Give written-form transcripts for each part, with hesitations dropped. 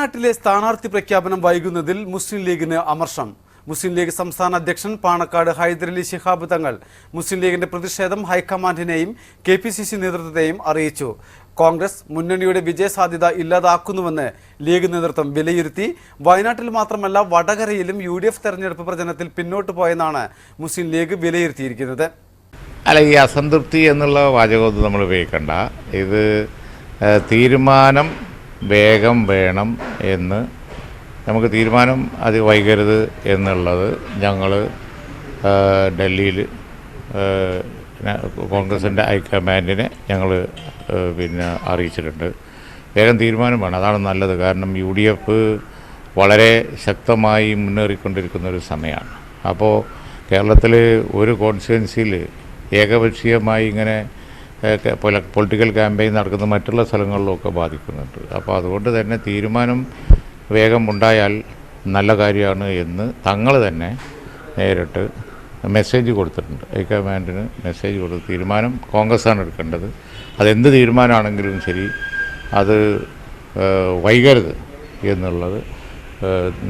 വയനാട്ടിലെ സ്ഥാനാർത്ഥി പ്രഖ്യാപനം വൈകുന്നതിൽ മുസ്ലിം ലീഗിന് അമർഷം. മുസ്ലിം ലീഗ് സംസ്ഥാന അധ്യക്ഷൻ പാണക്കാട് ഹൈദരലി ശിഹാബ് തങ്ങൾ മുസ്ലിം ലീഗിന്റെ പ്രതിഷേധം ഹൈക്കമാൻഡിനെയും KPCC നേതൃത്വത്തെയും അറിയിച്ചു. കോൺഗ്രസ് മുന്നണിയുടെ വിജയസാധ്യത ഇല്ലാതാക്കുന്നുവെന്ന് ലീഗ് നേതൃത്വം വിലയിരുത്തി. വയനാട്ടിൽ മാത്രമല്ല വടകരയിലും UDF തെരഞ്ഞെടുപ്പ് പ്രചരണത്തിൽ പിന്നോട്ട് പോയെന്നാണ് മുസ്ലിം ലീഗ് വിലയിരുത്തിയിരിക്കുന്നത്. അല്ല, ഈ അസംതൃപ്തി എന്നുള്ള വാചകം നമ്മൾ ഉപയോഗിക്കേണ്ട. ഇത് തീരുമാനം വേഗം വേണം എന്ന് നമുക്ക് തീരുമാനം അത് വൈകരുത് എന്നുള്ളത് ഞങ്ങൾ ഡൽഹിയിൽ കോൺഗ്രസിൻ്റെ ഹൈക്കമാൻഡിനെ ഞങ്ങൾ അറിയിച്ചിട്ടുണ്ട്. വേഗം തീരുമാനം വേണം, അതാണ് നല്ലത്. കാരണം UDF വളരെ ശക്തമായി മുന്നേറിക്കൊണ്ടിരിക്കുന്ന ഒരു സമയമാണ്. അപ്പോൾ കേരളത്തിൽ ഒരു കോൺസ്റ്റിറ്റ്യുവൻസിയിൽ ഏകപക്ഷീയമായി ഇങ്ങനെ പൊളിറ്റിക്കൽ ക്യാമ്പയിൻ നടക്കുന്ന മറ്റുള്ള സ്ഥലങ്ങളിലൊക്കെ ബാധിക്കുന്നുണ്ട്. അപ്പോൾ അതുകൊണ്ട് തന്നെ തീരുമാനം വേഗം ഉണ്ടായാൽ നല്ല കാര്യമാണ് എന്ന് തങ്ങൾ തന്നെ നേരിട്ട് മെസ്സേജ് കൊടുത്തിട്ടുണ്ട്. ഹൈക്കമാൻഡിന് മെസ്സേജ് കൊടുത്ത് തീരുമാനം കോൺഗ്രസ്സാണ് എടുക്കേണ്ടത്. അതെന്ത് തീരുമാനമാണെങ്കിലും ശരി, അത് വൈകരുത് എന്നുള്ളത്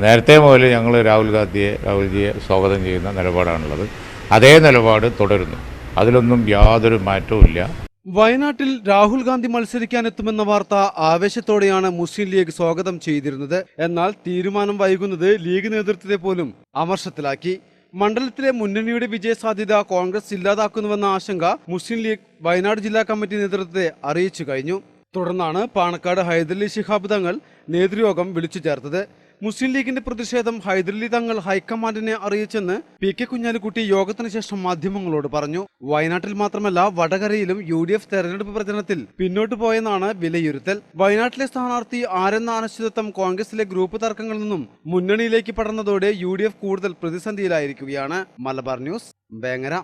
നേരത്തെ മുതൽ ഞങ്ങൾ രാഹുൽജിയെ സ്വാഗതം ചെയ്യുന്ന നിലപാടാണുള്ളത്. അതേ നിലപാട് തുടരുന്നു. അതിലൊന്നും യാതൊരു മാറ്റവും ഇല്ല. വയനാട്ടിൽ രാഹുൽ ഗാന്ധി മത്സരിക്കാനെത്തുമെന്ന വാർത്ത ആവേശത്തോടെയാണ് മുസ്ലിം ലീഗ് സ്വാഗതം ചെയ്തിരുന്നത്. എന്നാൽ തീരുമാനം വൈകുന്നത് ലീഗ് നേതൃത്വത്തെ പോലും അമർഷത്തിലാക്കി. മണ്ഡലത്തിലെ മുന്നണിയുടെ വിജയസാധ്യത കോൺഗ്രസ് ഇല്ലാതാക്കുന്നുവെന്ന ആശങ്ക മുസ്ലിം ലീഗ് വയനാട് ജില്ലാ കമ്മിറ്റി നേതൃത്വത്തെ അറിയിച്ചു കഴിഞ്ഞു. തുടർന്നാണ് പാണക്കാട് ഹൈദരലി ശിഹാബ് തങ്ങൾ നേതൃയോഗം വിളിച്ചു ചേർത്തത്. മുസ്ലിം ലീഗിന്റെ പ്രതിഷേധം ഹൈദരലി തങ്ങൾ ഹൈക്കമാൻഡിനെ അറിയിച്ചെന്ന് PK കുഞ്ഞാലിക്കുട്ടി യോഗത്തിന് ശേഷം മാധ്യമങ്ങളോട് പറഞ്ഞു. വയനാട്ടിൽ മാത്രമല്ല വടകരയിലും UDF തെരഞ്ഞെടുപ്പ് പ്രചരണത്തിൽ പിന്നോട്ട് പോയെന്നാണ് വിലയിരുത്തൽ. വയനാട്ടിലെ സ്ഥാനാർത്ഥി ആരെന്ന അനിശ്ചിതത്വം കോൺഗ്രസിലെ ഗ്രൂപ്പ് തർക്കങ്ങളിൽ നിന്നും മുന്നണിയിലേക്ക് പടർന്നതോടെ UDF കൂടുതൽ പ്രതിസന്ധിയിലായിരിക്കുകയാണ്. മലബാർ ന്യൂസ്, വേങ്ങര.